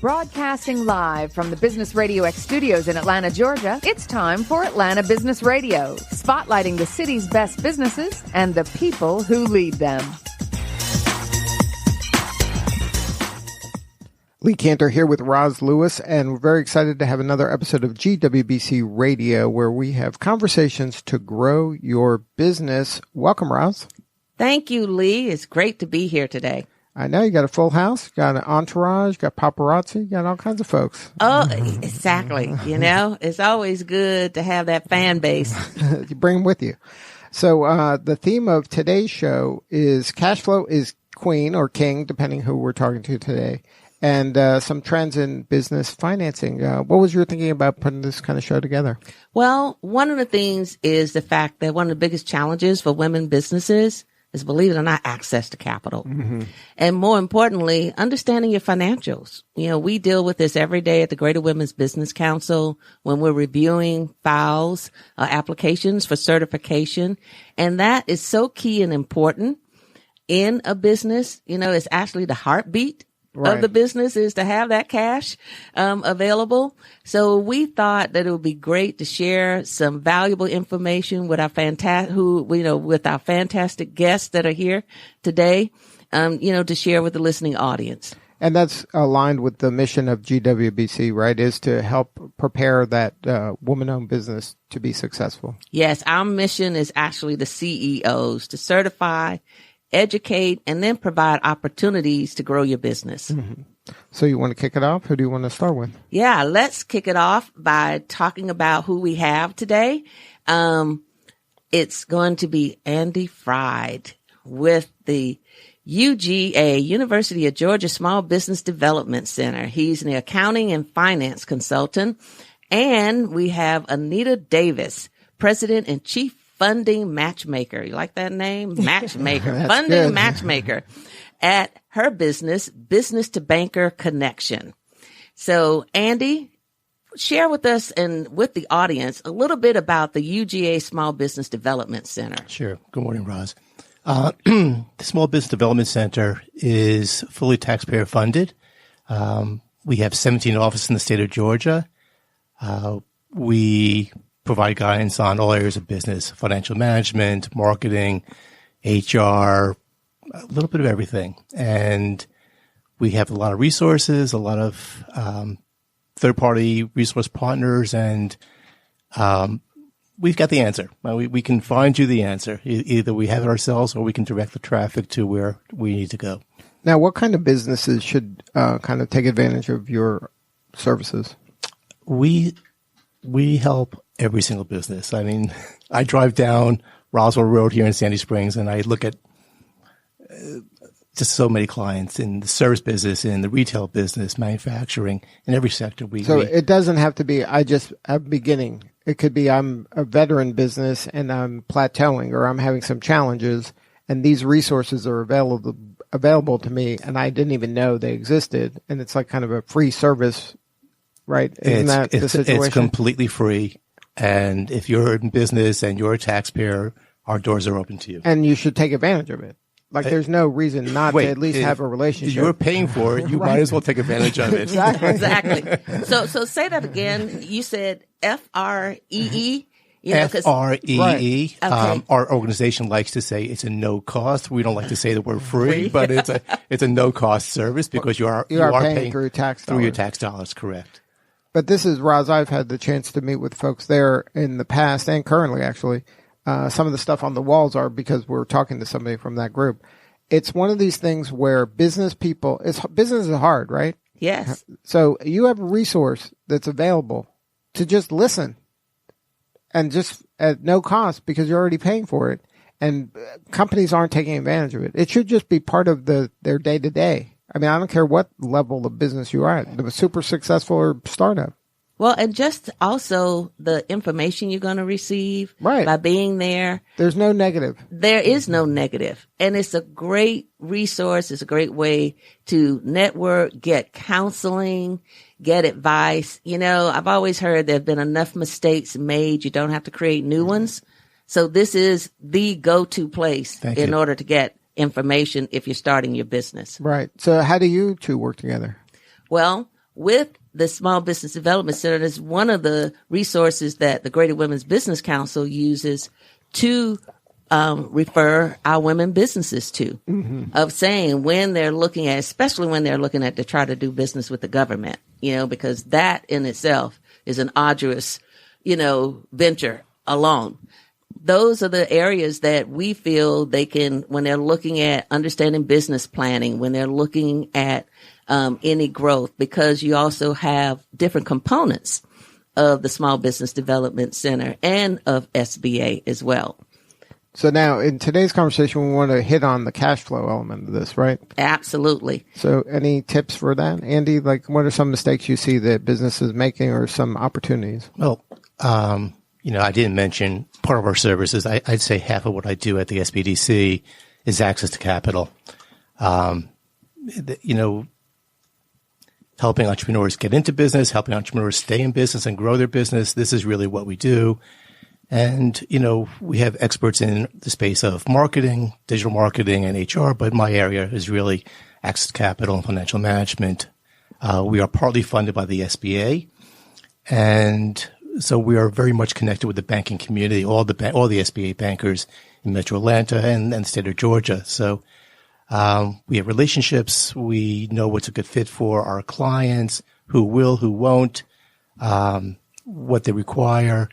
Broadcasting live from the Business Radio X studios in Atlanta, Georgia, it's time for Atlanta Business Radio, spotlighting the city's best businesses and the people who lead them. Lee Cantor here with Roz Lewis, and we're very excited to have another episode of GWBC Radio where we have conversations to grow your business. Welcome, Roz. Thank you, Lee. It's great to be here today. I know you got a full house, you got an entourage, you got paparazzi, you got all kinds of folks. Oh, exactly. You know, it's always good to have that fan base. You bring them with you. So the theme of today's show is cash flow is queen or king, depending who we're talking to today, and some trends in business financing. What was your thinking about putting this kind of show together? Well, one of the things is the fact that one of the biggest challenges for women businesses is, believe it or not, access to capital. Mm-hmm. And more importantly, understanding your financials. You know, we deal with this every day at the Greater Women's Business Council when we're reviewing files, applications for certification. And that is so key and important in a business. You know, it's actually the heartbeat of the business is to have that cash available. So we thought that it would be great to share some valuable information with our fantastic guests that are here today, to share with the listening audience. And that's aligned with the mission of GWBC, right, is to help prepare that woman-owned business to be successful. Yes, our mission is actually the CEOs to certify, educate, and then provide opportunities to grow your business. Mm-hmm. So you want to kick it off? Who do you want to start with? Yeah, let's kick it off by talking about who we have today. It's going to be Andy Fried with the UGA, University of Georgia Small Business Development Center. He's an accounting and finance consultant. And we have Anita Davis, President and Chief Funding Matchmaker. You like that name? Matchmaker. Funding good. Matchmaker at her business, Business2Banker Connection. So, Andy, share with us and with the audience a little bit about the UGA Small Business Development Center. Sure. Good morning, Roz. The Small Business Development Center is fully taxpayer funded. We have 17 offices in the state of Georgia. We provide guidance on all areas of business, financial management, marketing, HR, a little bit of everything. And we have a lot of resources, a lot of third-party resource partners, and we've got the answer. We can find you the answer. Either we have it ourselves or we can direct the traffic to where we need to go. Now, what kind of businesses should kind of take advantage of your services? We help every single business. I mean, I drive down Roswell Road here in Sandy Springs and I look at just so many clients in the service business, in the retail business, manufacturing, in every sector. It doesn't have to be, I'm beginning. It could be I'm a veteran business and I'm plateauing or I'm having some challenges and these resources are available to me and I didn't even know they existed. And it's like kind of a free service, right? Isn't that the situation? It's completely free. And if you're in business and you're a taxpayer, our doors are open to you. And you should take advantage of it. Like there's no reason not to at least have a relationship. You're paying for it. You might as well take advantage of it. Exactly. So say that again. You said FREE? FREE. Okay. Our organization likes to say it's a no cost. We don't like to say the word free, but it's a no cost service because you are paying through tax dollars. Through your tax dollars, correct. But this is, Roz, I've had the chance to meet with folks there in the past and currently, actually. Some of the stuff on the walls are because we're talking to somebody from that group. It's one of these things where business is hard, right? Yes. So you have a resource that's available to just listen and just at no cost because you're already paying for it. And companies aren't taking advantage of it. It should just be part of their day-to-day. I mean, I don't care what level of business you are at, the super successful or startup. Well, and just also the information you're going to receive right. by being there. There's no negative. There is no negative. And it's a great resource. It's a great way to network, get counseling, get advice. You know, I've always heard there have been enough mistakes made. You don't have to create new ones. So this is the go-to place in order to get information if you're starting your business. Right. So how do you two work together? Well, with the Small Business Development Center, is one of the resources that the Greater Women's Business Council uses to refer our women businesses to, of saying when they're looking at, especially when they're looking at to try to do business with the government, because that in itself is an arduous, venture alone. Those are the areas that we feel they can, when they're looking at understanding business planning, when they're looking at any growth, because you also have different components of the Small Business Development Center and of SBA as well. So now in today's conversation, we want to hit on the cash flow element of this, right? Absolutely. So any tips for that, Andy? Like, what are some mistakes you see that businesses making or some opportunities? Well, I didn't mention part of our services. I'd say half of what I do at the SBDC is access to capital. Helping entrepreneurs get into business, helping entrepreneurs stay in business and grow their business. This is really what we do. And, we have experts in the space of marketing, digital marketing, and HR, but my area is really access to capital and financial management. We are partly funded by the SBA, and so we are very much connected with the banking community, all the SBA bankers in Metro Atlanta and the state of Georgia. So we have relationships. We know what's a good fit for our clients, who will, who won't, what they require.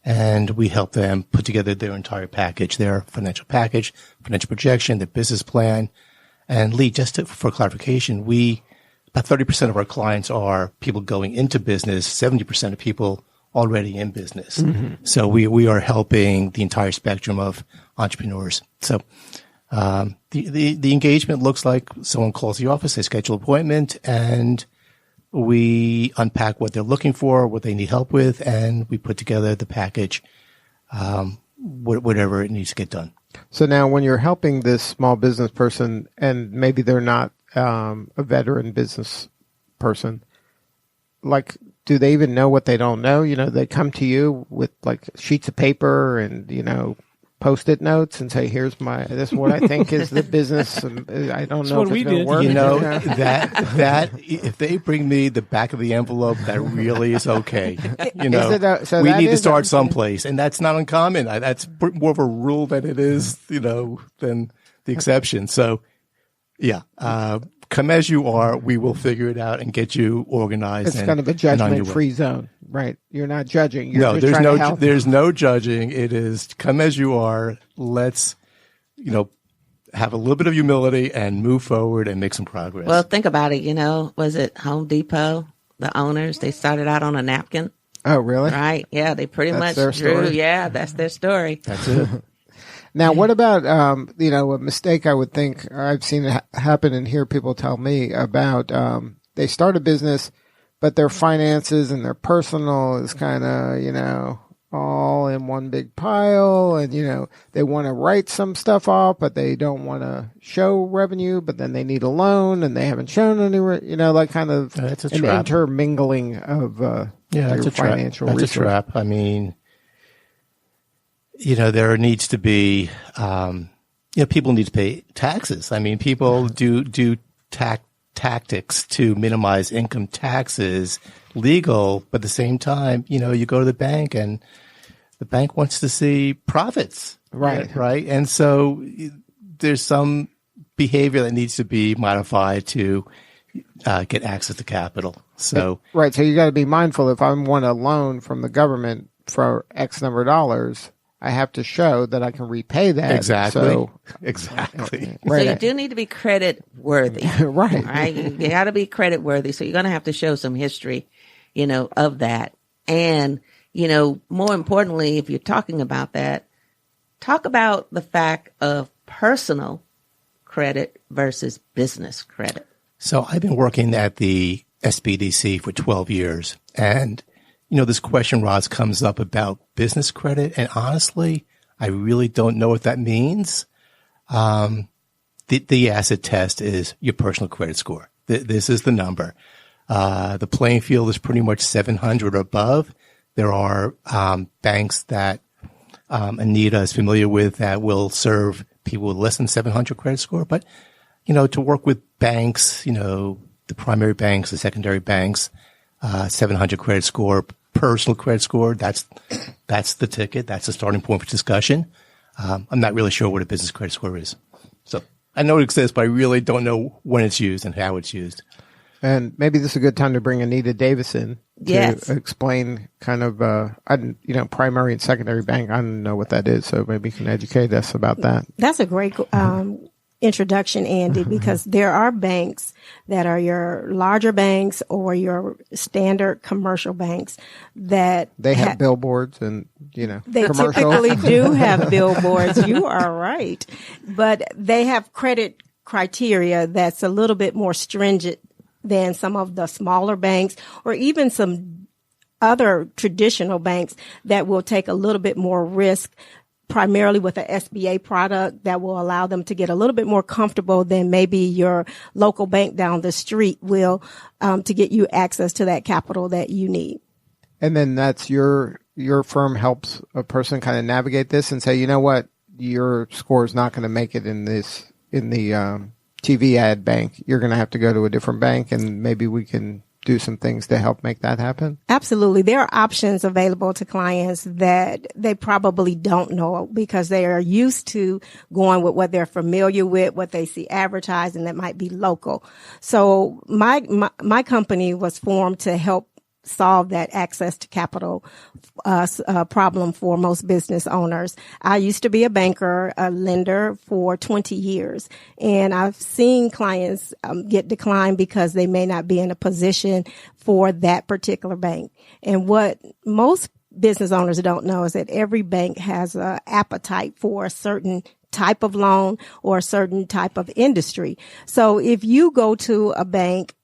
And we help them put together their entire package, their financial package, financial projection, their business plan. And Lee, for clarification, about 30% of our clients are people going into business, 70% of people already in business. Mm-hmm. So we are helping the entire spectrum of entrepreneurs. So the engagement looks like someone calls the office, they schedule an appointment, and we unpack what they're looking for, what they need help with, and we put together the package, whatever it needs to get done. So now when you're helping this small business person, and maybe they're not a veteran business person, like, do they even know what they don't know? They come to you with like sheets of paper and, Post-it notes and say, this is what I think is the business. I don't know if it's going to work. That if they bring me the back of the envelope, that really is okay. We need to start someplace, and that's not uncommon. That's more of a rule than it is, than the exception. So, yeah, come as you are. We will figure it out and get you organized. It's kind of a judgment-free zone, right? You're not judging. There's no judging. It is come as you are. Let's, have a little bit of humility and move forward and make some progress. Well, think about it. Was it Home Depot? The owners, they started out on a napkin. Oh, really? Right. Yeah, they pretty much drew. Story. Yeah, that's their story. That's it. Now, what about, a mistake I would think I've seen it happen and hear people tell me about, they start a business, but their finances and their personal is kind of, all in one big pile. And, they want to write some stuff off, but they don't want to show revenue, but then they need a loan and they haven't shown any, like kind of an intermingling of their financial resources. That's a trap. I mean, there needs to be, people need to pay taxes. I mean, people do tactics to minimize income taxes, legal, but at the same time, you go to the bank and the bank wants to see profits. Right. Right. And so there's some behavior that needs to be modified to get access to capital. So, right. So you got to be mindful. If I want a loan from the government for X number of dollars, I have to show that I can repay that. Exactly. Exactly. Right. So you do need to be credit worthy. Right. Right. You got to be credit worthy. So you're going to have to show some history, of that. And, more importantly, if you're talking about that, talk about the fact of personal credit versus business credit. So I've been working at the SBDC for 12 years, and this question, Roz, comes up about business credit, and honestly, I really don't know what that means. The acid test is your personal credit score. This is the number. The playing field is pretty much 700 or above. There are banks that Anita is familiar with that will serve people with less than 700 credit score. But, to work with banks, the primary banks, the secondary banks, 700 credit score, personal credit score. That's the ticket. That's the starting point for discussion. I'm not really sure what a business credit score is. So I know it exists, but I really don't know when it's used and how it's used. And maybe this is a good time to bring Anita Davis in to explain kind of, primary and secondary bank. I don't know what that is, so maybe you can educate us about that. That's a great introduction, Andy, because there are banks that are your larger banks or your standard commercial banks that they have billboards and, they commercials. Typically do have billboards. You are right. But they have credit criteria that's a little bit more stringent than some of the smaller banks or even some other traditional banks that will take a little bit more risk, primarily with an SBA product that will allow them to get a little bit more comfortable than maybe your local bank down the street will, to get you access to that capital that you need. And then that's your firm helps a person kind of navigate this and say, you know what, your score is not going to make it in the TV ad bank. You're going to have to go to a different bank, and maybe we can do some things to help make that happen? Absolutely. There are options available to clients that they probably don't know because they are used to going with what they're familiar with, what they see advertised, and that might be local. So my company was formed to help solve that access to capital problem for most business owners. I used to be a banker, a lender for 20 years, and I've seen clients get declined because they may not be in a position for that particular bank. And what most business owners don't know is that every bank has an appetite for a certain type of loan or a certain type of industry. So if you go to a bank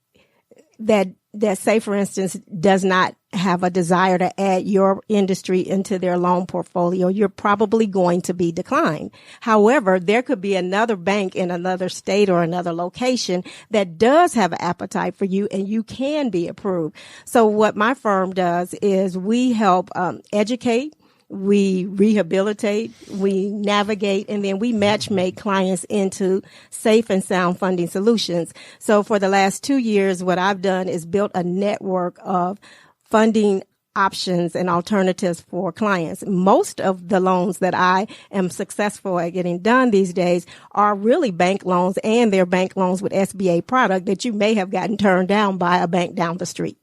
that say, for instance, does not have a desire to add your industry into their loan portfolio, you're probably going to be declined. However, there could be another bank in another state or another location that does have an appetite for you and you can be approved. So what my firm does is we help educate, we rehabilitate, we navigate, and then we match make clients into safe and sound funding solutions. So for the last 2 years, what I've done is built a network of funding options and alternatives for clients. Most of the loans that I am successful at getting done these days are really bank loans, and they're bank loans with SBA product that you may have gotten turned down by a bank down the street.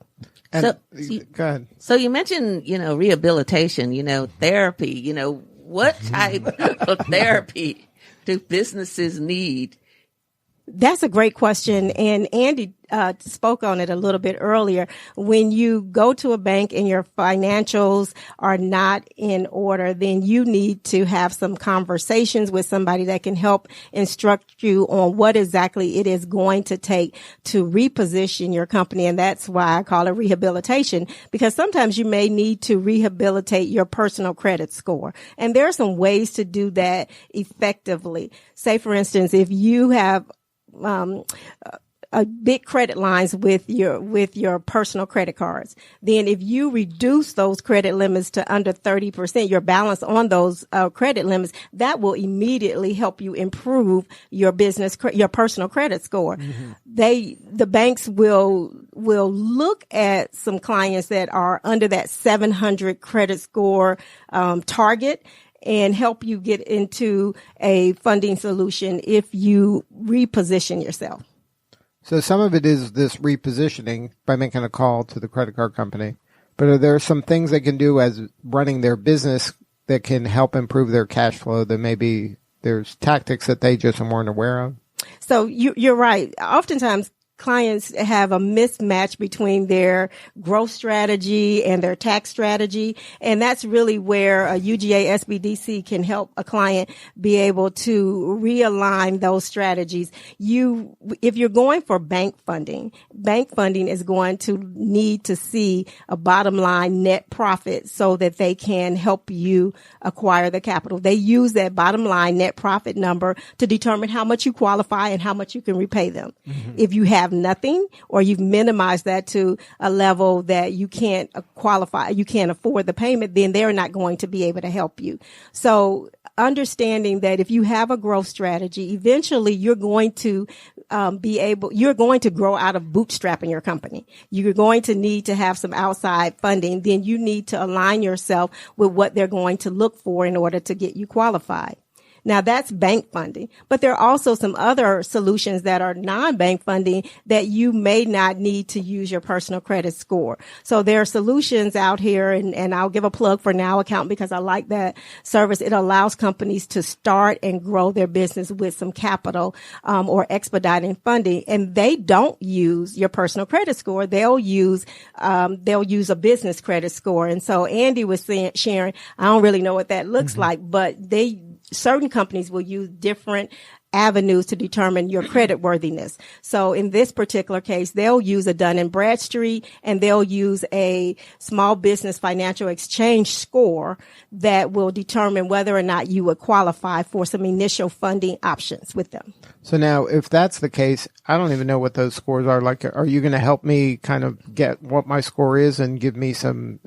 And, go ahead. So you mentioned, rehabilitation, therapy, what type of therapy do businesses need? That's a great question. And Andy spoke on it a little bit earlier. When you go to a bank and your financials are not in order, then you need to have some conversations with somebody that can help instruct you on what exactly it is going to take to reposition your company. And that's why I call it rehabilitation, because sometimes you may need to rehabilitate your personal credit score. And there are some ways to do that effectively. Say, for instance, if you have big credit lines with your personal credit cards, then if you reduce those credit limits to under 30%, your balance on those credit limits, that will immediately help you improve your your personal credit score. Mm-hmm. The banks will look at some clients that are under that 700 credit score target and help you get into a funding solution if you reposition yourself. So some of it is this repositioning by making a call to the credit card company. But are there some things they can do as running their business that can help improve their cash flow that maybe there's tactics that they just weren't aware of? So you're right. Oftentimes clients have a mismatch between their growth strategy and their tax strategy. And that's really where a UGA SBDC can help a client be able to realign those strategies. If you're going for bank funding is going to need to see a bottom line net profit so that they can help you acquire the capital. They use that bottom line net profit number to determine how much you qualify and how much you can repay them. Mm-hmm. If you have nothing, or you've minimized that to a level that you can't qualify, you can't afford the payment, then they're not going to be able to help you. So understanding that if you have a growth strategy, eventually you're going to you're going to grow out of bootstrapping your company. You're going to need to have some outside funding. Then you need to align yourself with what they're going to look for in order to get you qualified. Now that's bank funding, but there are also some other solutions that are non-bank funding that you may not need to use your personal credit score. So there are solutions out here, and I'll give a plug for Now Account because I like that service. It allows companies to start and grow their business with some capital, or expediting funding, and they don't use your personal credit score. They'll use a business credit score. And so Andy was sharing, I don't really know what that looks like, but certain companies will use different avenues to determine your credit worthiness. So in this particular case, they'll use a Dun & Bradstreet, and they'll use a small business financial exchange score that will determine whether or not you would qualify for some initial funding options with them. So now, if that's the case, I don't even know what those scores are. Like, are you going to help me kind of get what my score is and give me some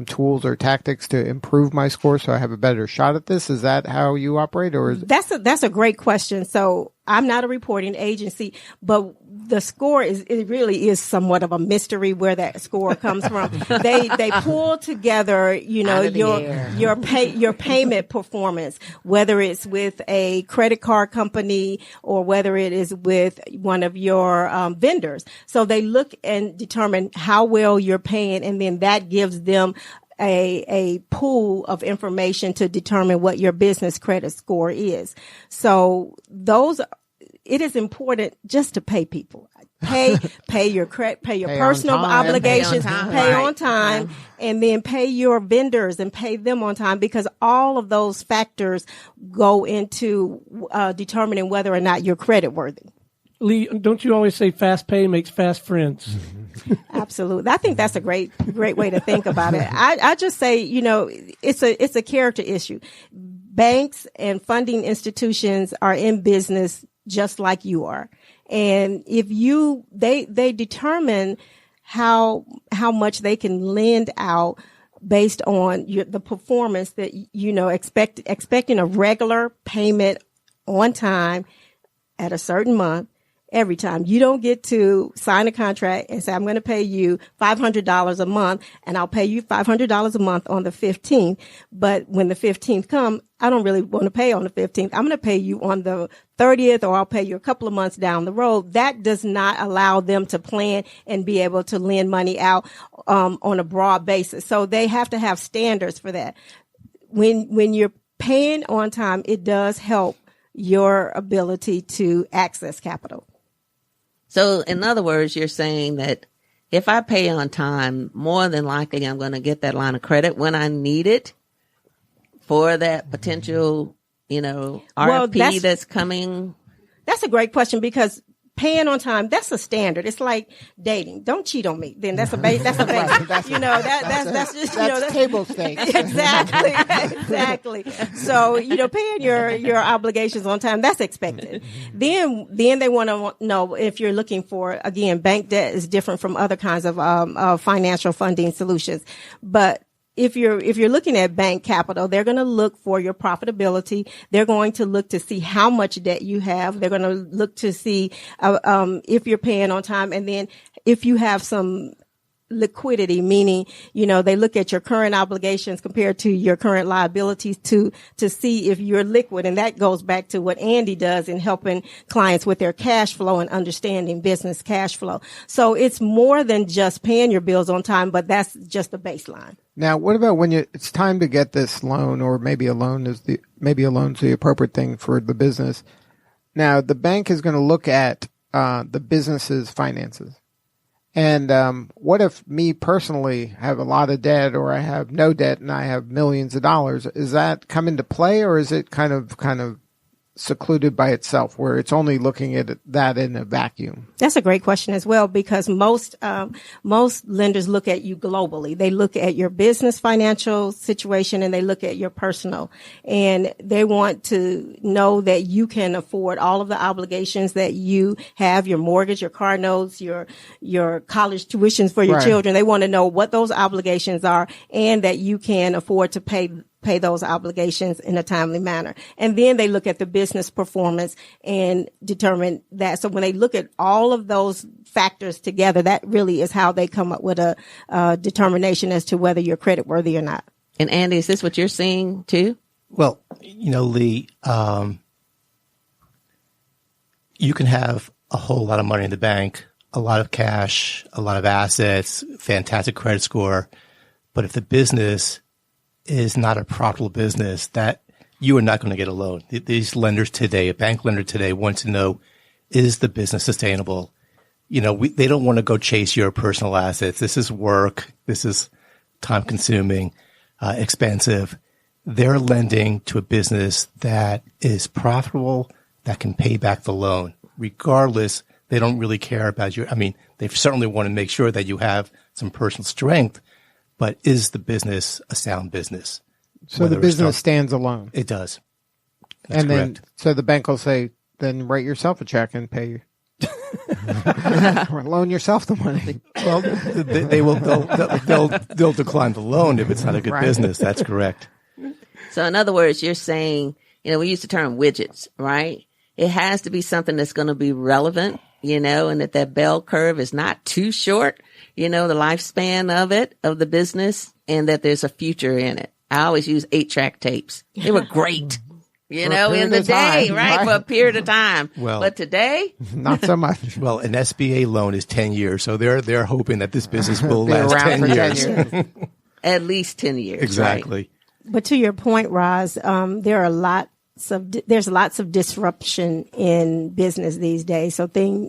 tools or tactics to improve my score so I have a better shot at this? Is that how you operate, or is that's a great question. So I'm not a reporting agency, but the score it really is somewhat of a mystery where that score comes from. They pull together, your payment performance, whether it's with a credit card company or whether it is with one of your vendors. So they look and determine how well you're paying, and then that gives them a pool of information to determine what your business credit score is. So it is important just to pay people. Pay your personal obligations, pay on time, and then pay your vendors and pay them on time, because all of those factors go into determining whether or not you're credit worthy. Lee, don't you always say fast pay makes fast friends? Absolutely. I think that's a great way to think about it. I just say, it's a character issue. Banks and funding institutions are in business just like you are. And if they determine how much they can lend out based on the performance that, expecting a regular payment on time at a certain month. Every time. You don't get to sign a contract and say, I'm going to pay you $500 a month, and I'll pay you $500 a month on the 15th. But when the 15th comes, I don't really want to pay on the 15th. I'm going to pay you on the 30th, or I'll pay you a couple of months down the road. That does not allow them to plan and be able to lend money out on a broad basis. So they have to have standards for that. When you're paying on time, it does help your ability to access capital. So in other words, you're saying that if I pay on time, more than likely I'm going to get that line of credit when I need it for that potential, RFP that's coming. That's a great question, because paying on time, that's a standard. It's like dating. Don't cheat on me. Then that's a base. That's that's table stakes. Exactly. So, paying your obligations on time, that's expected. Then they want to know if you're looking for, again, bank debt is different from other kinds of financial funding solutions. But if you're looking at bank capital, they're going to look for your profitability. They're going to look to see how much debt you have. They're going to look to see if you're paying on time, and then if you have some liquidity, meaning, they look at your current obligations compared to your current liabilities to see if you're liquid. And that goes back to what Andy does in helping clients with their cash flow and understanding business cash flow. So it's more than just paying your bills on time, but that's just the baseline. Now, what about when it's time to get this loan, or maybe a loan's the appropriate thing for the business? Now, the bank is going to look at the business's finances. And what if me personally have a lot of debt, or I have no debt and I have millions of dollars? Is that come into play, or is it kind of secluded by itself, where it's only looking at that in a vacuum? That's a great question as well, because most lenders look at you globally. They look at your business financial situation, and they look at your personal, and they want to know that you can afford all of the obligations that you have, your mortgage, your car notes, your college tuitions for your children. They want to know what those obligations are, and that you can afford to pay pay those obligations in a timely manner. And then they look at the business performance and determine that. So when they look at all of those factors together, that really is how they come up with a determination as to whether you're creditworthy or not. And Andy, is this what you're seeing too? Well, Lee, you can have a whole lot of money in the bank, a lot of cash, a lot of assets, fantastic credit score. But if the business is not a profitable business, that you are not going to get a loan. These lenders today, a bank lender today, wants to know, is the business sustainable? They don't want to go chase your personal assets. This is work. This is time consuming, expensive. They're lending to a business that is profitable, that can pay back the loan. Regardless, they don't really care about you. I mean, they certainly want to make sure that you have some personal strength, but is the business a sound business? So the business stands alone. It does. That's and correct. Then, so the bank will say, then write yourself a check and pay you. Or loan yourself the money. Well, they'll decline the loan if it's not a good business. That's correct. So in other words, you're saying, we use the term widgets, right? It has to be something that's going to be relevant, and that bell curve is not too short, the lifespan of the business, and that there's a future in it. I always use 8-track tapes. They were great, in the day, right? For a period of time. Well, but today, not so much. Well, an SBA loan is 10 years. So they're hoping that this business will last 10 years. 10 years. At least 10 years. Exactly. Right? But to your point, Roz, there's lots of disruption in business these days.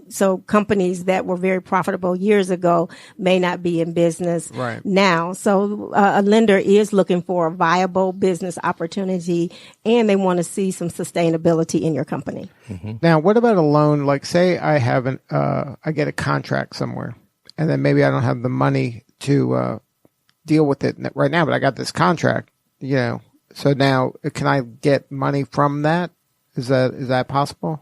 So companies that were very profitable years ago may not be in business now. So a lender is looking for a viable business opportunity, and they want to see some sustainability in your company. Mm-hmm. Now, what about a loan? Like, say I have I get a contract somewhere, and then maybe I don't have the money to deal with it right now, but I got this contract. So now, can I get money from that? Is that possible?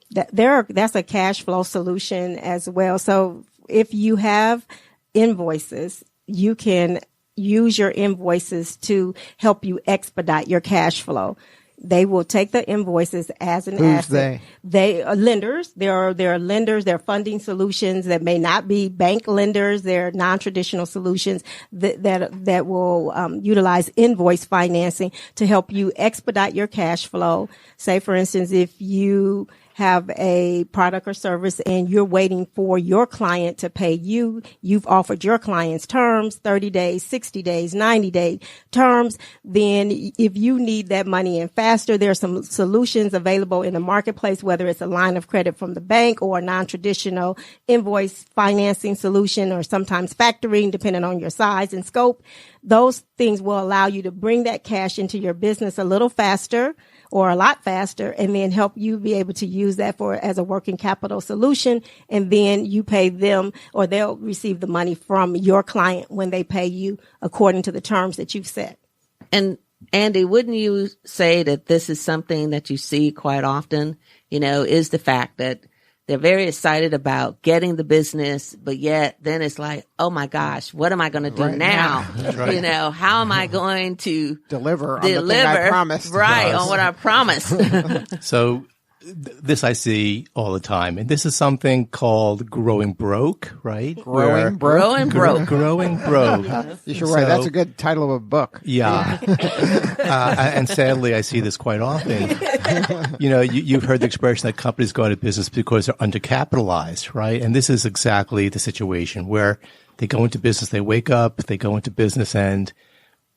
That's a cash flow solution as well. So if you have invoices, you can use your invoices to help you expedite your cash flow. They will take the invoices as an asset. They are lenders. There are lenders. There are funding solutions that may not be bank lenders. They're non-traditional solutions that will utilize invoice financing to help you expedite your cash flow. Say, for instance, if you have a product or service and you're waiting for your client to pay you, you've offered your clients terms, 30 days, 60 days, 90-day terms. Then if you need that money in faster, there are some solutions available in the marketplace, whether it's a line of credit from the bank or a non-traditional invoice financing solution, or sometimes factoring, depending on your size and scope. Those things will allow you to bring that cash into your business a little faster, or a lot faster, and then help you be able to use that as a working capital solution. And then you pay them, or they'll receive the money from your client when they pay you according to the terms that you've set. And Andy, wouldn't you say that this is something that you see quite often, is the fact that they're very excited about getting the business, but yet then it's like, oh my gosh, what am I going to do now? Right. How am I going to deliver on the thing I promised? Right, on what I promised. So this I see all the time, and this is something called growing broke, right? Growing broke. Growing broke. Growing broke. You should write. That's a good title of a book. Yeah. And sadly, I see this quite often. You've heard the expression that companies go out of business because they're undercapitalized, right? And this is exactly the situation where they go into business, they wake up, they go into business, and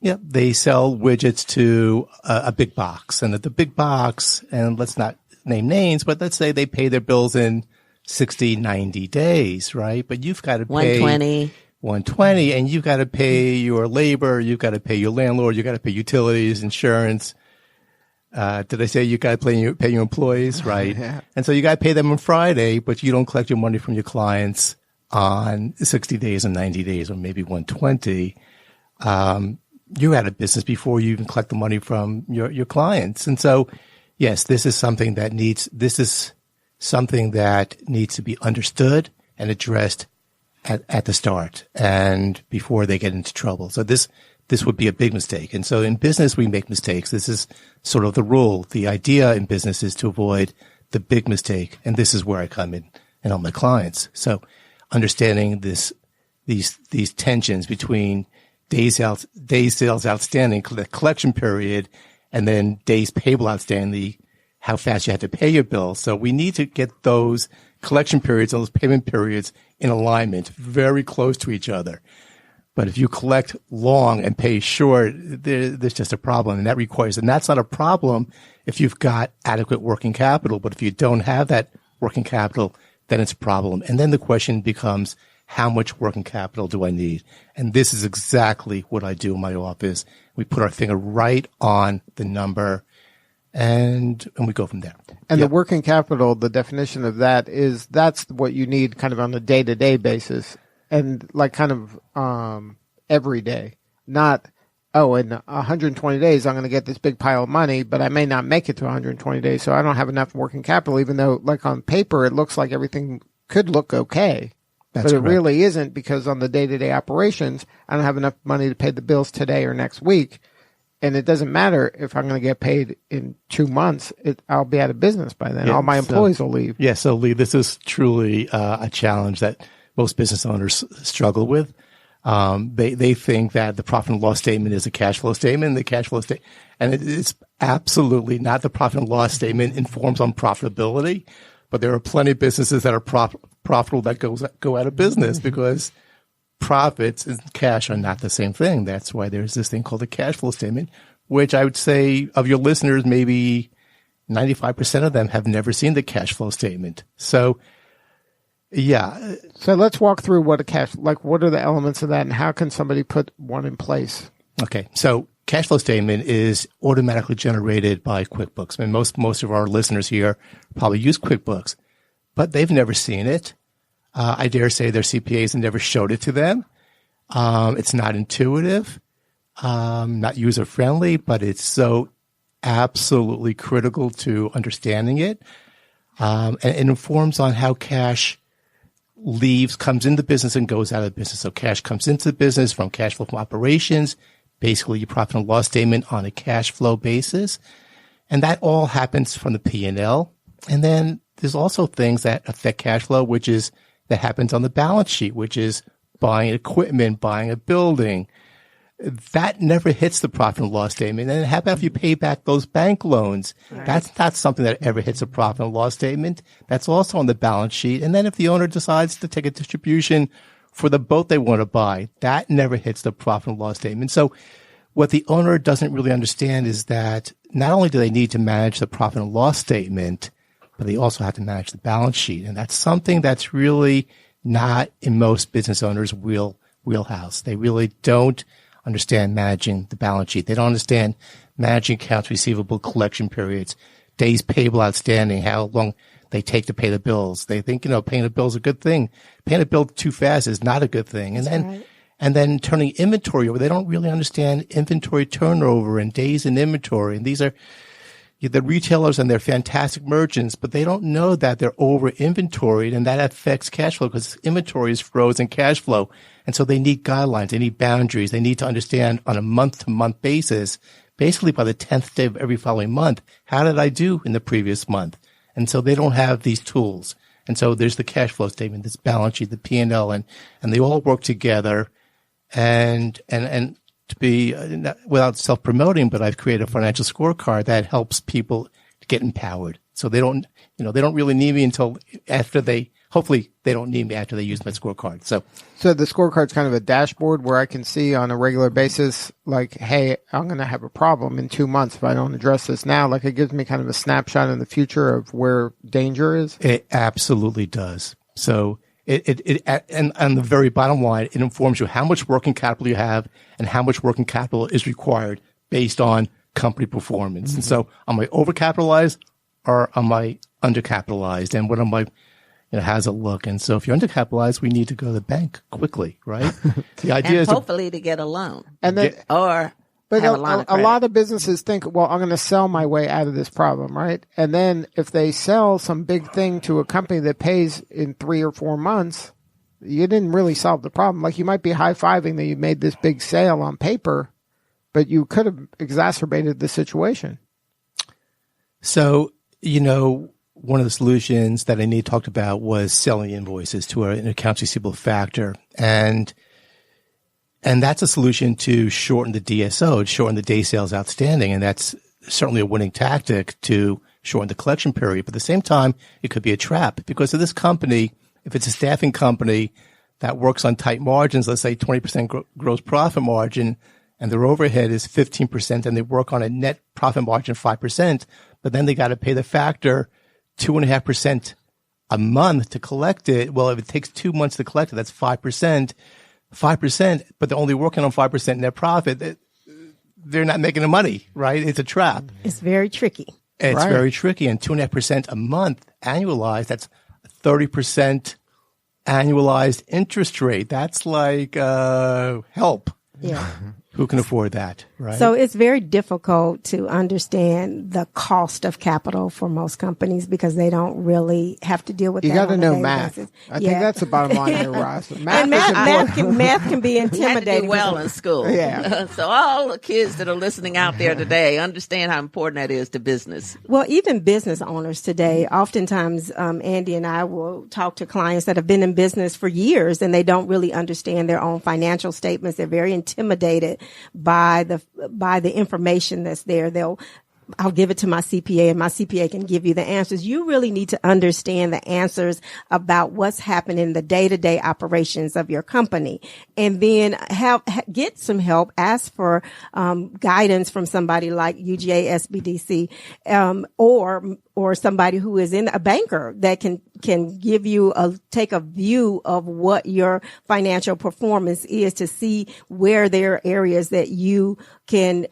they sell widgets to a big box. And at the big box, and let's not name names, but let's say they pay their bills in 60, 90 days, right? But you've got to pay 120, and you've got to pay your labor, you've got to pay your landlord, you've got to pay utilities, insurance. Did I say you got to pay your employees, right? Yeah. And so you got to pay them on Friday, but you don't collect your money from your clients on 60 days and 90 days, or maybe 120. You're out of business before you even collect the money from your clients. And so, yes, this is something that needs to be understood and addressed at the start and before they get into trouble. So this this would be a big mistake. And so in business, we make mistakes. This is sort of the rule. The idea in business is to avoid the big mistake. And this is where I come in and all my clients. So understanding these tensions between days sales outstanding, the collection period, and then days payable outstanding, how fast you have to pay your bill. So we need to get those collection periods and those payment periods in alignment, very close to each other. But if you collect long and pay short, there's just a problem. And that's not a problem if you've got adequate working capital. But if you don't have that working capital, then it's a problem. And then the question becomes, how much working capital do I need? And this is exactly what I do in my office. We put our finger right on the number and we go from there. And the working capital, the definition of that is that's what you need kind of on a day-to-day basis. And like kind of every day, not, in 120 days, I'm going to get this big pile of money, but I may not make it to 120 days. So I don't have enough working capital, even though like on paper, it looks like everything could look okay. But it really isn't, because on the day-to-day operations, I don't have enough money to pay the bills today or next week. And it doesn't matter if I'm going to get paid in 2 months. I'll be out of business by then. All my employees will leave. Yeah, so Lee, this is truly a challenge that most business owners struggle with. They think that the profit and loss statement is a cash flow statement. And it's absolutely not. The profit and loss statement informs on profitability, but there are plenty of businesses that are profitable that go out of business because profits and cash are not the same thing. That's why there's this thing called a cash flow statement, which I would say of your listeners, maybe 95% of them have never seen the cash flow statement. So, yeah. So let's walk through what are the elements of that and how can somebody put one in place? Okay. So cash flow statement is automatically generated by QuickBooks. I mean, most of our listeners here probably use QuickBooks, but they've never seen it. I dare say their CPAs have never showed it to them. It's not intuitive, not user-friendly, but it's so absolutely critical to understanding it. And it informs on how cash comes into business and goes out of business. So cash comes into the business from cash flow from operations, basically your profit and loss statement on a cash flow basis. And that all happens from the P&L. And then there's also things that affect cash flow, that happens on the balance sheet, which is buying equipment, buying a building. That never hits the profit and loss statement. And how about if you pay back those bank loans? Right. That's not something that ever hits a profit and loss statement. That's also on the balance sheet. And then if the owner decides to take a distribution for the boat they want to buy, that never hits the profit and loss statement. So what the owner doesn't really understand is that not only do they need to manage the profit and loss statement, but they also have to manage the balance sheet. And that's something that's really not in most business owners' wheelhouse. They really don't understand managing the balance sheet. They don't understand managing accounts receivable collection periods, days payable outstanding, how long they take to pay the bills. They think, paying a bill is a good thing. Paying a bill too fast is not a good thing. And then turning inventory over. They don't really understand inventory turnover and days in inventory. And these are the retailers and they're fantastic merchants, but they don't know that they're over inventoried and that affects cash flow because inventory is frozen cash flow. And so they need guidelines. They need boundaries. They need to understand on a month to month basis, basically by the 10th day of every following month, how did I do in the previous month? And so they don't have these tools. And so there's the cash flow statement, this balance sheet, the P&L, and they all work together and to be, without self-promoting, but I've created a financial scorecard that helps people get empowered. So they don't really need me until hopefully they don't need me after they use my scorecard. So the scorecard's kind of a dashboard where I can see on a regular basis, like, hey, I'm going to have a problem in 2 months if I don't address this now. Like it gives me kind of a snapshot in the future of where danger is. It absolutely does. So and on the very bottom line, it informs you how much working capital you have and how much working capital is required based on company performance. Mm-hmm. And so am I overcapitalized or am I undercapitalized? And what am I, how's it look? And so if you're undercapitalized, we need to go to the bank quickly, right? The idea is hopefully to get a loan. And then, but a lot of businesses think, well, I'm going to sell my way out of this problem, right? And then if they sell some big thing to a company that pays in 3 or 4 months, you didn't really solve the problem. Like you might be high-fiving that you made this big sale on paper, but you could have exacerbated the situation. So, one of the solutions that Anita talked about was selling invoices to an accounts receivable factor. And that's a solution to shorten the DSO, to shorten the day sales outstanding. And that's certainly a winning tactic to shorten the collection period. But at the same time, it could be a trap because of this company, if it's a staffing company that works on tight margins, let's say 20% gross profit margin, and their overhead is 15%, and they work on a net profit margin of 5%, but then they got to pay the factor 2.5% a month to collect it. Well, if it takes 2 months to collect it, that's 5%, but they're only working on 5% net profit. They're not making the money, right? It's a trap. It's very tricky. It's very tricky. And 2.5% a month annualized, that's 30% annualized interest rate. That's like help. Yeah. Who can afford that, right? So it's very difficult to understand the cost of capital for most companies because they don't really have to deal with that. You got to on a know daily math. basis. I think that's the bottom line here, Ross. Math can be You had to intimidating. do well in school. Yeah. So all the kids that are listening out there today understand how important that is to business. Well, even business owners today, oftentimes, Andy and I will talk to clients that have been in business for years and they don't really understand their own financial statements. They're very intimidated by the information that's there. I'll give it to my CPA and my CPA can give you the answers. You really need to understand the answers about what's happening in the day-to-day operations of your company. And then get some help, ask for guidance from somebody like UGA SBDC, or somebody who is in a banker that can give you take a view of what your financial performance is to see where there are areas that you can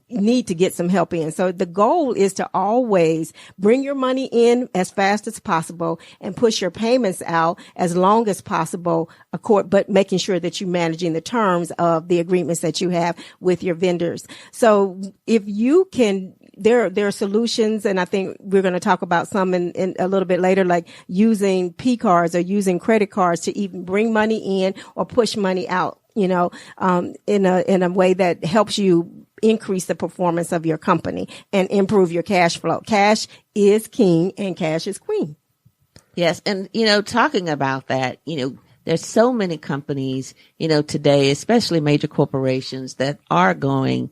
need to get some help in. So the goal is to always bring your money in as fast as possible and push your payments out as long as possible, but making sure that you're managing the terms of the agreements that you have with your vendors. So if you can, there are solutions, and I think we're going to talk about some in a little bit later, like using P cards or using credit cards to even bring money in or push money out, in a way that helps you increase the performance of your company and improve your cash flow. Cash is king and cash is queen. Yes. And, talking about that, there's so many companies, today, especially major corporations that are going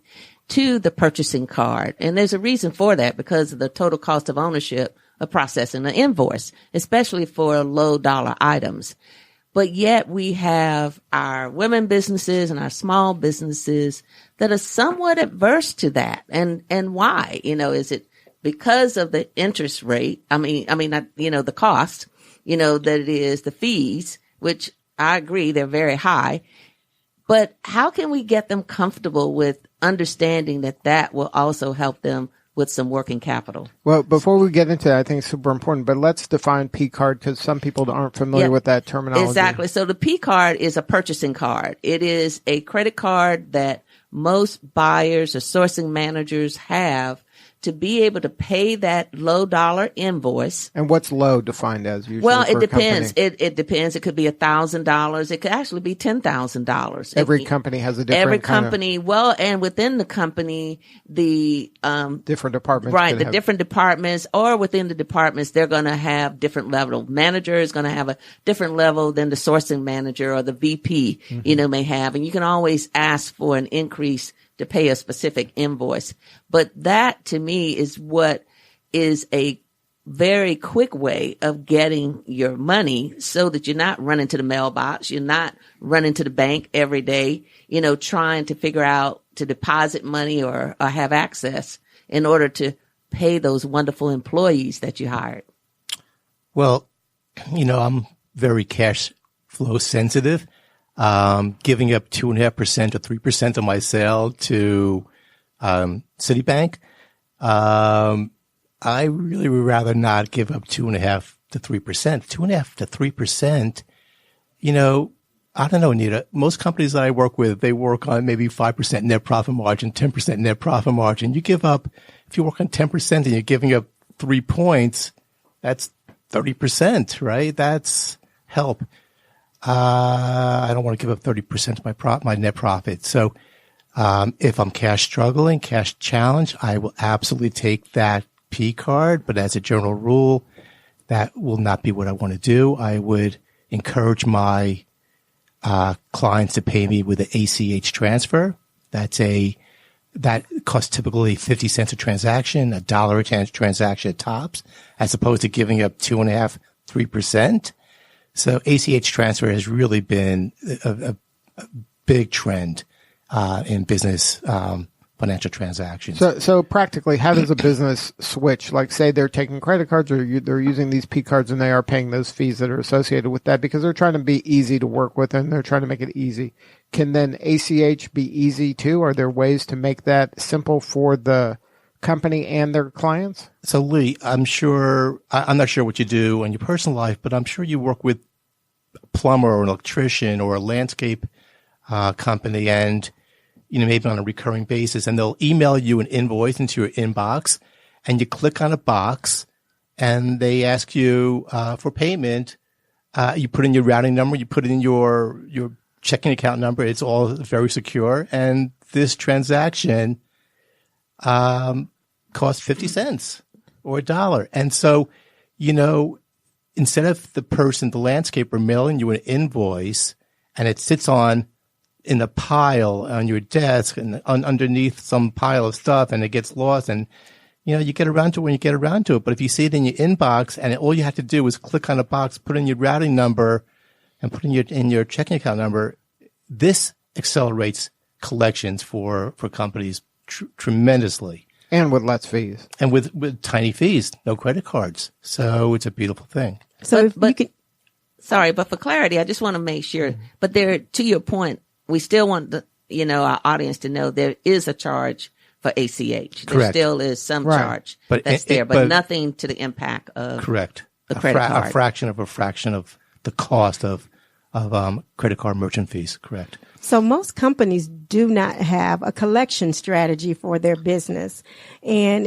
to the purchasing card. And there's a reason for that because of the total cost of ownership of processing an invoice, especially for low dollar items. But yet we have our women businesses and our small businesses that are somewhat adverse to that. And why? Is it because of the interest rate? The cost, that it is the fees, which I agree, they're very high. But how can we get them comfortable with understanding that will also help them with some working capital? Well, before we get into that, I think it's super important, but let's define P card because some people aren't familiar with that terminology. Exactly. So the P card is a purchasing card. It is a credit card that most buyers or sourcing managers have to be able to pay that low dollar invoice. And what's low defined as usually? Well, it depends. It depends. It could be $1,000. It could actually be $10,000. Every company has a different Every company. Well, and within the company, the different departments. Right. The different departments, or within the departments, they're going to have different level. Manager is going to have a different level than the sourcing manager or the VP, may have. And you can always ask for an increase to pay a specific invoice. But that to me is what is a very quick way of getting your money so that you're not running to the mailbox. You're not running to the bank every day, trying to figure out to deposit money or have access in order to pay those wonderful employees that you hired. Well, I'm very cash flow sensitive. Giving up 2.5% or 3% of my sale to Citibank. I really would rather not give up 2.5 to 3%. 2.5 to 3%. I don't know, Anita. Most companies that I work with, they work on maybe 5% net profit margin, 10% net profit margin. You give up, if you work on 10% and you're giving up 3 points, that's 30%, right? That's help. I don't want to give up 30% of my net profit. So, If I'm cash struggling, cash challenged, I will absolutely take that P card. But as a general rule, that will not be what I want to do. I would encourage my clients to pay me with an ACH transfer. That costs typically 50 cents a transaction, $1 a transaction at tops, as opposed to giving up 2.5%, 3%. So ACH transfer has really been a big trend in business financial transactions. So practically, how does a business switch? Like, say they're taking credit cards, or they're using these P cards, and they are paying those fees that are associated with that because they're trying to be easy to work with and they're trying to make it easy. Can then ACH be easy too? Are there ways to make that simple for the company and their clients? So Lee, I'm not sure what you do in your personal life, but I'm sure you work with a plumber or an electrician or a landscape company, and maybe on a recurring basis, and they'll email you an invoice into your inbox, and you click on a box, and they ask you for payment. You put in your routing number, you put in your checking account number. It's all very secure, and this transaction costs 50 cents or $1. And so, instead of the landscaper mailing you an invoice, and it sits in a pile on your desk and underneath some pile of stuff, and it gets lost, and you get around to it when you get around to it. But if you see it in your inbox, and all you have to do is click on a box, put in your routing number, and put in your checking account number, this accelerates collections for companies tremendously, and with less fees, and with tiny fees, no credit cards. So it's a beautiful thing. So, but for clarity, I just want to make sure. But to your point, we still want our audience to know there is a charge for ACH. There Correct. still is some charge that's there, but nothing to the impact of correct the credit card. A fraction of the cost of credit card merchant fees. Correct. So most companies do not have a collection strategy for their business, and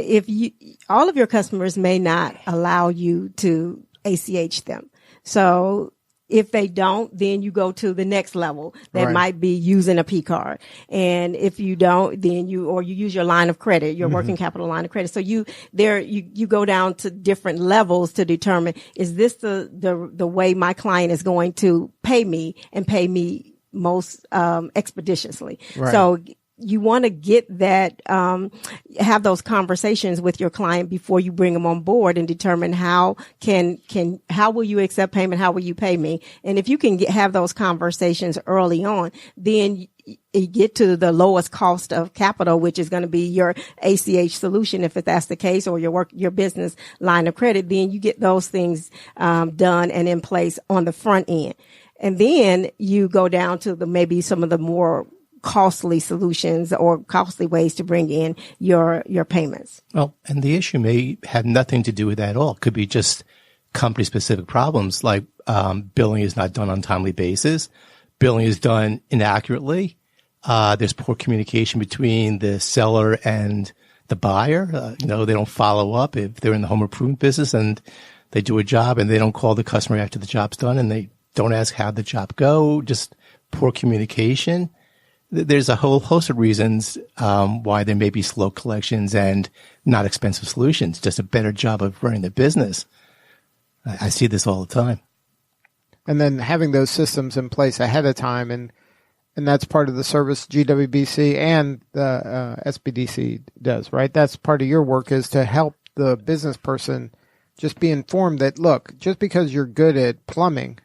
all of your customers may not allow you to ACH them. So if they don't, then you go to the next level. That might be using a P card. And if you don't, then you use your line of credit, your working capital line of credit. So you go down to different levels to determine, is this the way my client is going to pay me and pay me most expeditiously. Right. So you want to get that, have those conversations with your client before you bring them on board and determine how will you accept payment? How will you pay me? And if you can have those conversations early on, then you get to the lowest cost of capital, which is going to be your ACH solution. If that's the case, or your business line of credit, then you get those things, done and in place on the front end. And then you go down to maybe some of the more costly solutions or costly ways to bring in your payments. Well, and the issue may have nothing to do with that at all. It could be just company specific problems, like billing is not done on a timely basis. Billing is done inaccurately. There's poor communication between the seller and the buyer. They don't follow up if they're in the home improvement business and they do a job and they don't call the customer after the job's done and they don't ask how the job go. Just poor communication. There's a whole host of reasons why there may be slow collections and not expensive solutions, just a better job of running the business. I see this all the time. And then having those systems in place ahead of time, and that's part of the service GWBC and the SBDC does, right? That's part of your work, is to help the business person just be informed that, look, just because you're good at plumbing,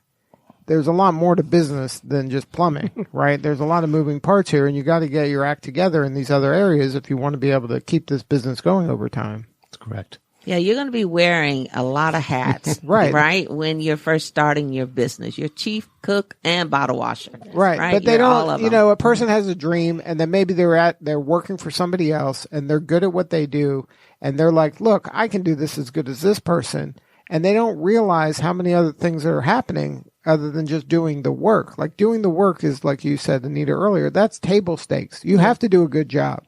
there's a lot more to business than just plumbing, right? There's a lot of moving parts here, and you got to get your act together in these other areas if you want to be able to keep this business going over time. That's correct. Yeah, you're going to be wearing a lot of hats, right? When you're first starting your business, you're chief cook and bottle washer, right? But they don't, a person has a dream, and then maybe they're working for somebody else, and they're good at what they do, and they're like, look, I can do this as good as this person, and they don't realize how many other things are happening other than just doing the work. Like, doing the work is, like you said, Anita, earlier, that's table stakes. You have to do a good job,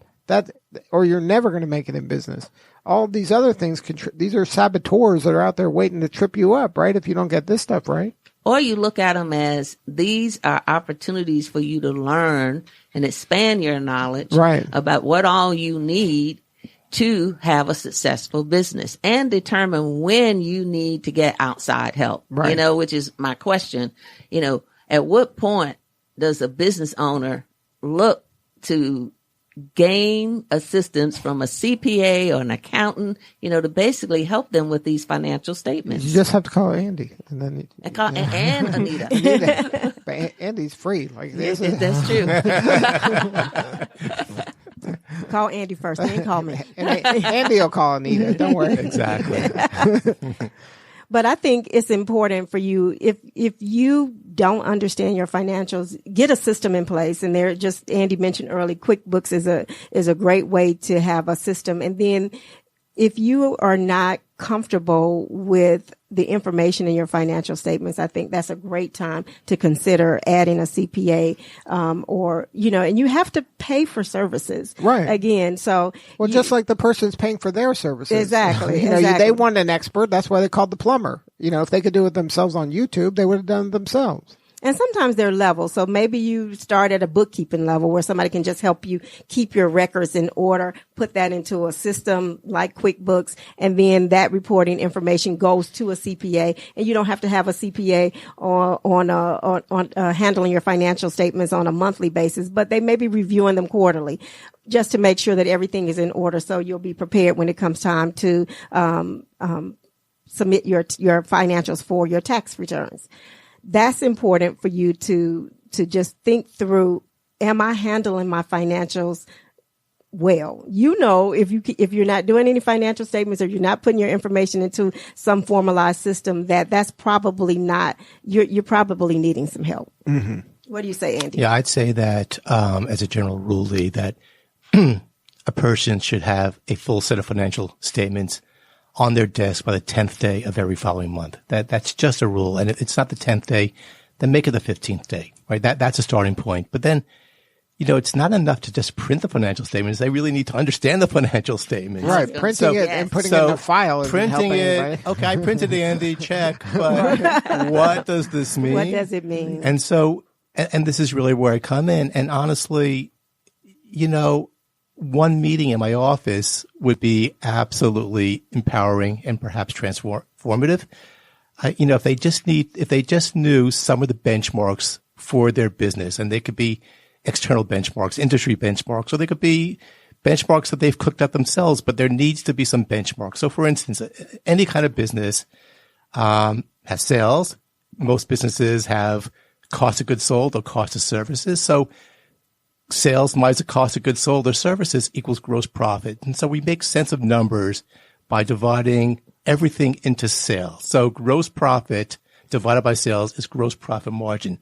or you're never going to make it in business. All these other things, these are saboteurs that are out there waiting to trip you up, right? If you don't get this stuff right. or you look at them as these are opportunities for you to learn and expand your knowledge about what all you need to have a successful business, and determine when you need to get outside help, which is my question. At what point does a business owner look to gain assistance from a CPA or an accountant, to basically help them with these financial statements? You just have to call Andy, and then and Anita. But Andy's free. That's true. Call Andy first, then call me. Andy will call Anita. Don't worry. Exactly. But I think it's important for you, if you don't understand your financials, get a system in place. And Andy mentioned early, QuickBooks is a great way to have a system. And then if you are not comfortable with the information in your financial statements, I think that's a great time to consider adding a CPA, and you have to pay for services. Right. Again, just like the person's paying for their services. Exactly. They want an expert. That's why they called the plumber. If they could do it themselves on YouTube, they would have done it themselves. And sometimes they're level. So maybe you start at a bookkeeping level where somebody can just help you keep your records in order, put that into a system like QuickBooks, and then that reporting information goes to a CPA, and you don't have to have a CPA on handling your financial statements on a monthly basis, but they may be reviewing them quarterly just to make sure that everything is in order. So you'll be prepared when it comes time to submit your financials for your tax returns. That's important for you to just think through, am I handling my financials well? If you're not doing any financial statements, or you're not putting your information into some formalized system, that's probably not, you're probably needing some help. Mm-hmm. What do you say, Andy? Yeah, I'd say that as a general rule, Lee, that a person should have a full set of financial statements on their desk by the 10th day of every following month. That's just a rule. And if it's not the 10th day, then make it the 15th day, right? That's a starting point. But then, it's not enough to just print the financial statements. They really need to understand the financial statements. Right. Printing it and putting it in a file isn't printing helping it. anybody. Okay, I printed it, Andy, check. But what does this mean? What does it mean? And so, and this is really where I come in. And honestly, one meeting in my office would be absolutely empowering and perhaps transformative. If they just knew some of the benchmarks for their business, and they could be external benchmarks, industry benchmarks, or they could be benchmarks that they've cooked up themselves, but there needs to be some benchmarks. So for instance, any kind of business, has sales. Most businesses have cost of goods sold or cost of services. So sales minus the cost of goods sold or services equals gross profit. And so we make sense of numbers by dividing everything into sales. So gross profit divided by sales is gross profit margin.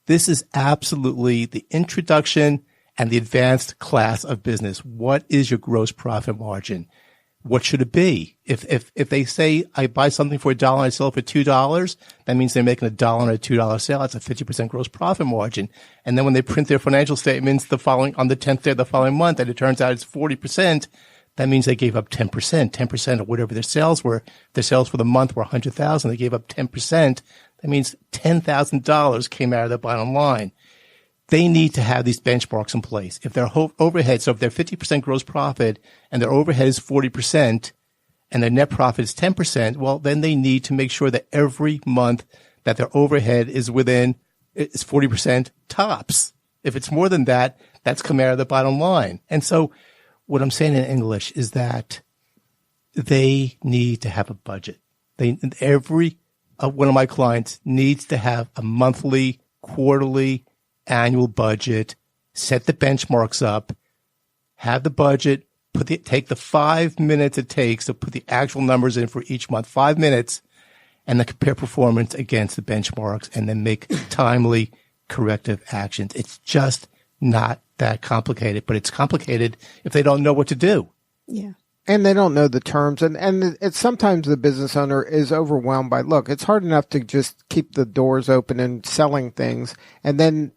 This is absolutely the introduction and the advanced class of business. What is your gross profit margin? What should it be? If they say I buy something for $1 and I sell it for $2, that means they're making $1 on a $2 sale. That's a 50% gross profit margin. And then when they print their financial statements on the 10th day of the following month, and it turns out it's 40%, that means they gave up 10%, 10% of whatever their sales were. Their sales for the month were $100,000. They gave up 10%. That means $10,000 came out of the bottom line. They need to have these benchmarks in place. If their overhead, so if they're 50% gross profit and their overhead is 40% and their net profit is 10%, well, then they need to make sure that every month that their overhead is 40% tops. If it's more than that, that's come out of the bottom line. And so what I'm saying in English is that they need to have a budget. Every one of my clients needs to have a monthly, quarterly, annual budget, set the benchmarks up, have the budget, take the 5 minutes it takes to put the actual numbers in for each month, 5 minutes, and then compare performance against the benchmarks and then make timely corrective actions. It's just not that complicated, but it's complicated if they don't know what to do. Yeah. And they don't know the terms. And it's sometimes the business owner is overwhelmed by, look, it's hard enough to just keep the doors open and selling things. Then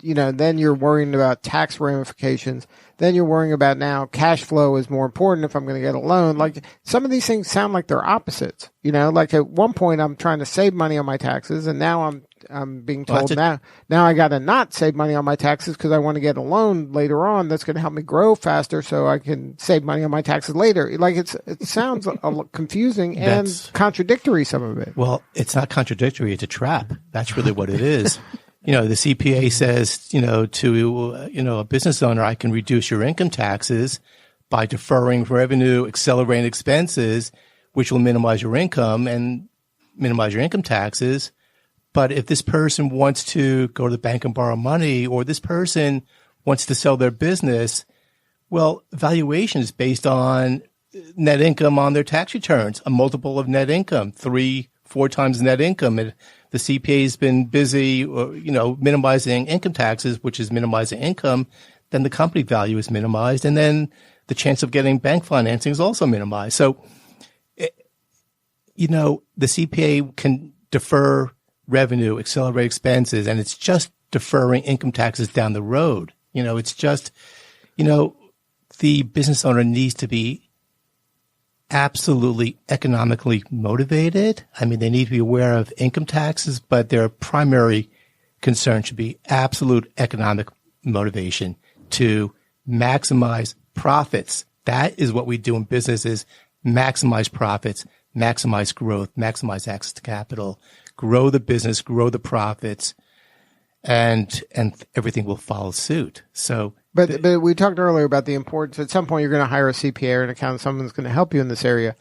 you're worrying about tax ramifications. Then you're worrying about now cash flow is more important if I'm going to get a loan. Like some of these things sound like they're opposites. Like at one point I'm trying to save money on my taxes and now I'm I'm being told now I got to not save money on my taxes because I want to get a loan later on that's going to help me grow faster so I can save money on my taxes later. Like it sounds confusing and contradictory, some of it. Well, it's not contradictory. It's a trap. That's really what it is. The CPA says, to a business owner, I can reduce your income taxes by deferring revenue, accelerating expenses, which will minimize your income and minimize your income taxes. But if this person wants to go to the bank and borrow money, or this person wants to sell their business, well, valuation is based on net income on their tax returns, a multiple of net income, 3-4 times net income. And the CPA has been busy, minimizing income taxes, which is minimizing income. Then the company value is minimized. And then the chance of getting bank financing is also minimized. So, the CPA can defer revenue, accelerate expenses, and it's just deferring income taxes down the road. It's just, the business owner needs to be absolutely economically motivated. I mean, they need to be aware of income taxes, but their primary concern should be absolute economic motivation to maximize profits. That is what we do in business, is maximize profits, maximize growth, maximize access to capital, grow the business, grow the profits, and everything will follow suit. So, but we talked earlier about the importance. At some point, you're going to hire a CPA or an accountant, someone's going to help you in this area.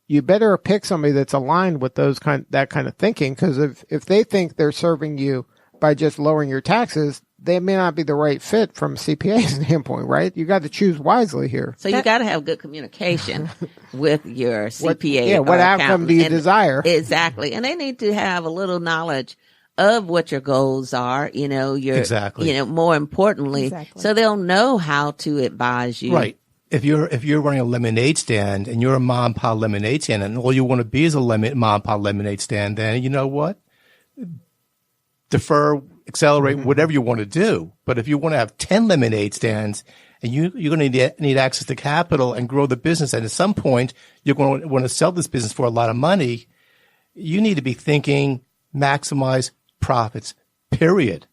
You better pick somebody that's aligned with that kind of thinking, because if they think they're serving you by just lowering your taxes, they may not be the right fit from a CPA standpoint, right? You got to choose wisely here. So you got to have good communication with your CPA. What outcome do you desire? Exactly. And they need to have a little knowledge of what your goals are, more importantly, so they'll know how to advise you. Right. If you're running a lemonade stand and you're a mom and pop lemonade stand and all you want to be is a mom and pop lemonade stand, then you know what? Defer, accelerate, whatever you want to do. But if you want to have 10 lemonade stands and you're going to need access to capital and grow the business, and at some point you're going to want to sell this business for a lot of money, you need to be thinking maximize profits, period.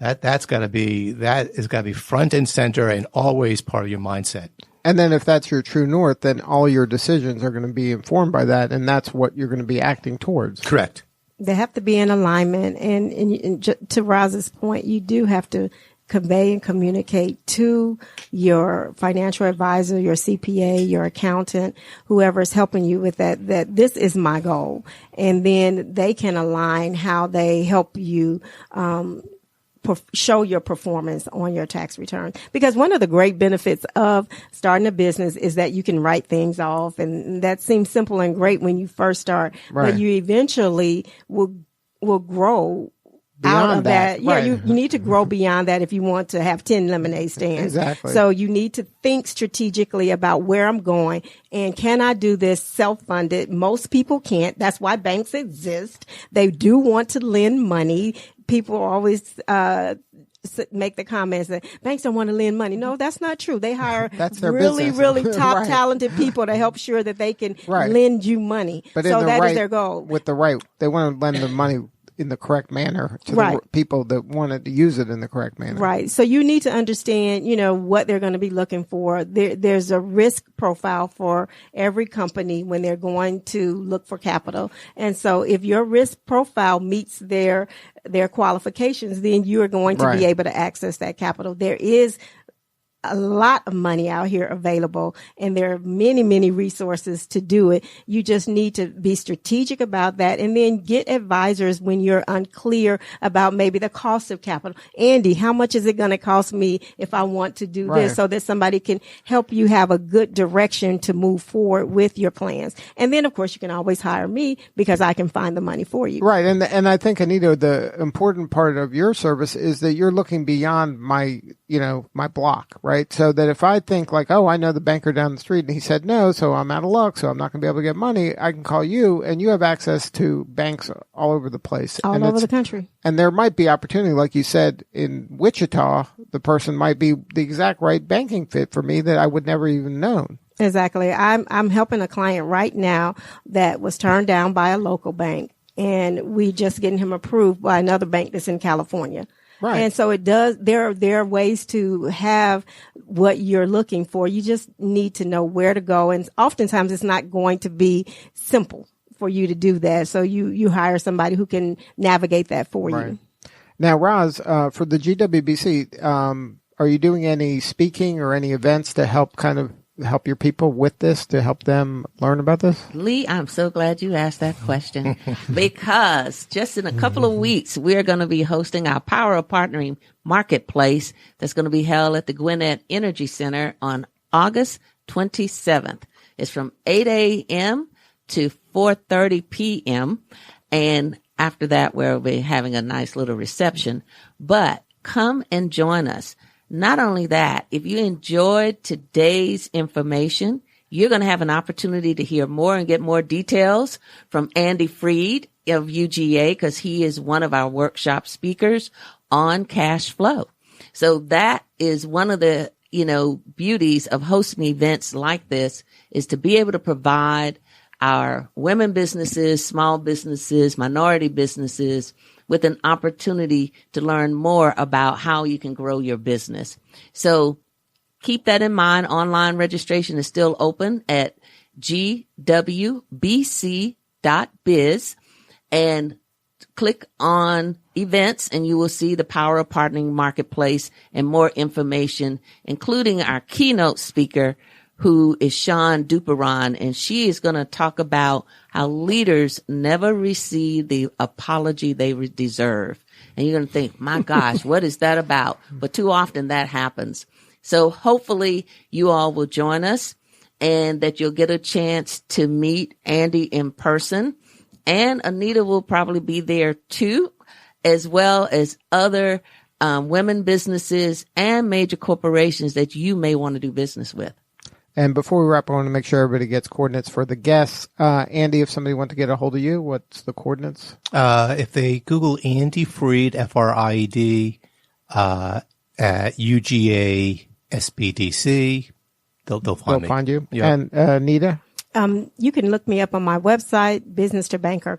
That is got to be front and center and always part of your mindset. And then if that's your true north, then all your decisions are going to be informed by that, and that's what you're going to be acting towards. Correct. They have to be in alignment. And to Roz's point, you do have to convey and communicate to your financial advisor, your CPA, your accountant, whoever is helping you with that this is my goal. And then they can align how they help you, show your performance on your tax return. Because one of the great benefits of starting a business is that you can write things off, and that seems simple and great when you first start, right. But you eventually will grow beyond out of that. Yeah, right. You need to grow beyond that if you want to have 10 lemonade stands. Exactly. So you need to think strategically about where I'm going, and can I do this self-funded? Most people can't. That's why banks exist. They do want to lend money. People always make the comments that banks don't want to lend money. No, that's not true. They hire really top right. talented people to help sure that they can right. lend you money. But so that right, is their goal. With the right, they want to lend the money in the correct manner to right. the people that wanted to use it in the correct manner. Right. So you need to understand, what they're going to be looking for. There's a risk profile for every company when they're going to look for capital. And so if your risk profile meets their qualifications, then you are going to right. be able to access that capital. There is a lot of money out here available, and there are many, many resources to do it. You just need to be strategic about that, and then get advisors when you're unclear about maybe the cost of capital. Andy, how much is it going to cost me if I want to do right. this, so that somebody can help you have a good direction to move forward with your plans. And then, of course, you can always hire me because I can find the money for you. Right. And I think, Anita, the important part of your service is that you're looking beyond my block, right? So that if I think like, oh, I know the banker down the street and he said no, so I'm out of luck, so I'm not going to be able to get money, I can call you, and you have access to banks all over the place. All over the country. And there might be opportunity, like you said, in Wichita, the person might be the exact right banking fit for me that I would never even known. Exactly. I'm helping a client right now that was turned down by a local bank. and we just getting him approved by another bank that's in California. Right. And so it does, there are ways to have what you're looking for. You just need to know where to go. And oftentimes it's not going to be simple for you to do that. So you hire somebody who can navigate that for you. Now, Roz, for the GWBC, are you doing any speaking or any events to help your people with this, to help them learn about this? Lee, I'm so glad you asked that question because just in a couple of weeks, we're going to be hosting our Power of Partnering Marketplace that's going to be held at the Gwinnett Energy Center on August 27th. It's from 8 a.m. to 4:30 p.m. And after that, we'll be having a nice little reception. But come and join us. Not only that, if you enjoyed today's information, you're going to have an opportunity to hear more and get more details from Andy Freed of UGA, because he is one of our workshop speakers on cash flow. So that is one of the, beauties of hosting events like this, is to be able to provide our women businesses, small businesses, minority businesses with an opportunity to learn more about how you can grow your business. So keep that in mind. Online registration is still open at GWBC.biz, and click on events and you will see the Power of Partnering Marketplace and more information, including our keynote speaker, who is Sean Duperon, and she is going to talk about how leaders never receive the apology they deserve. And you're going to think, my gosh, what is that about? But too often that happens. So hopefully you all will join us and that you'll get a chance to meet Andy in person. And Anita will probably be there too, as well as other women businesses and major corporations that you may want to do business with. And before we wrap, I want to make sure everybody gets coordinates for the guests. Andy, if somebody wants to get a hold of you, what's the coordinates? If they Google Andy Freed, F-R-I-E-D, at UGA SBDC, they'll find you. Yeah. And Anita? You can look me up on my website, Business2Banker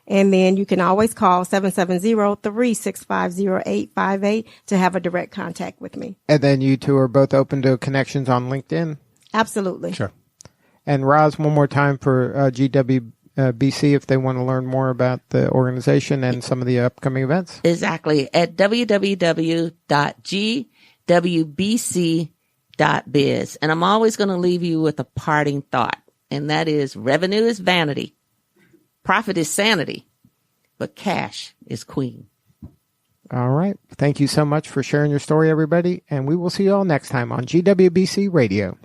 And then you can always call 770-365-0858 to have a direct contact with me. And then you two are both open to connections on LinkedIn? Absolutely. Sure. And Roz, one more time for GWBC if they want to learn more about the organization and some of the upcoming events. Exactly. At www.gwbc.biz. And I'm always going to leave you with a parting thought, and that is revenue is vanity. Profit is sanity, but cash is queen. All right. Thank you so much for sharing your story, everybody. And we will see you all next time on GWBC Radio.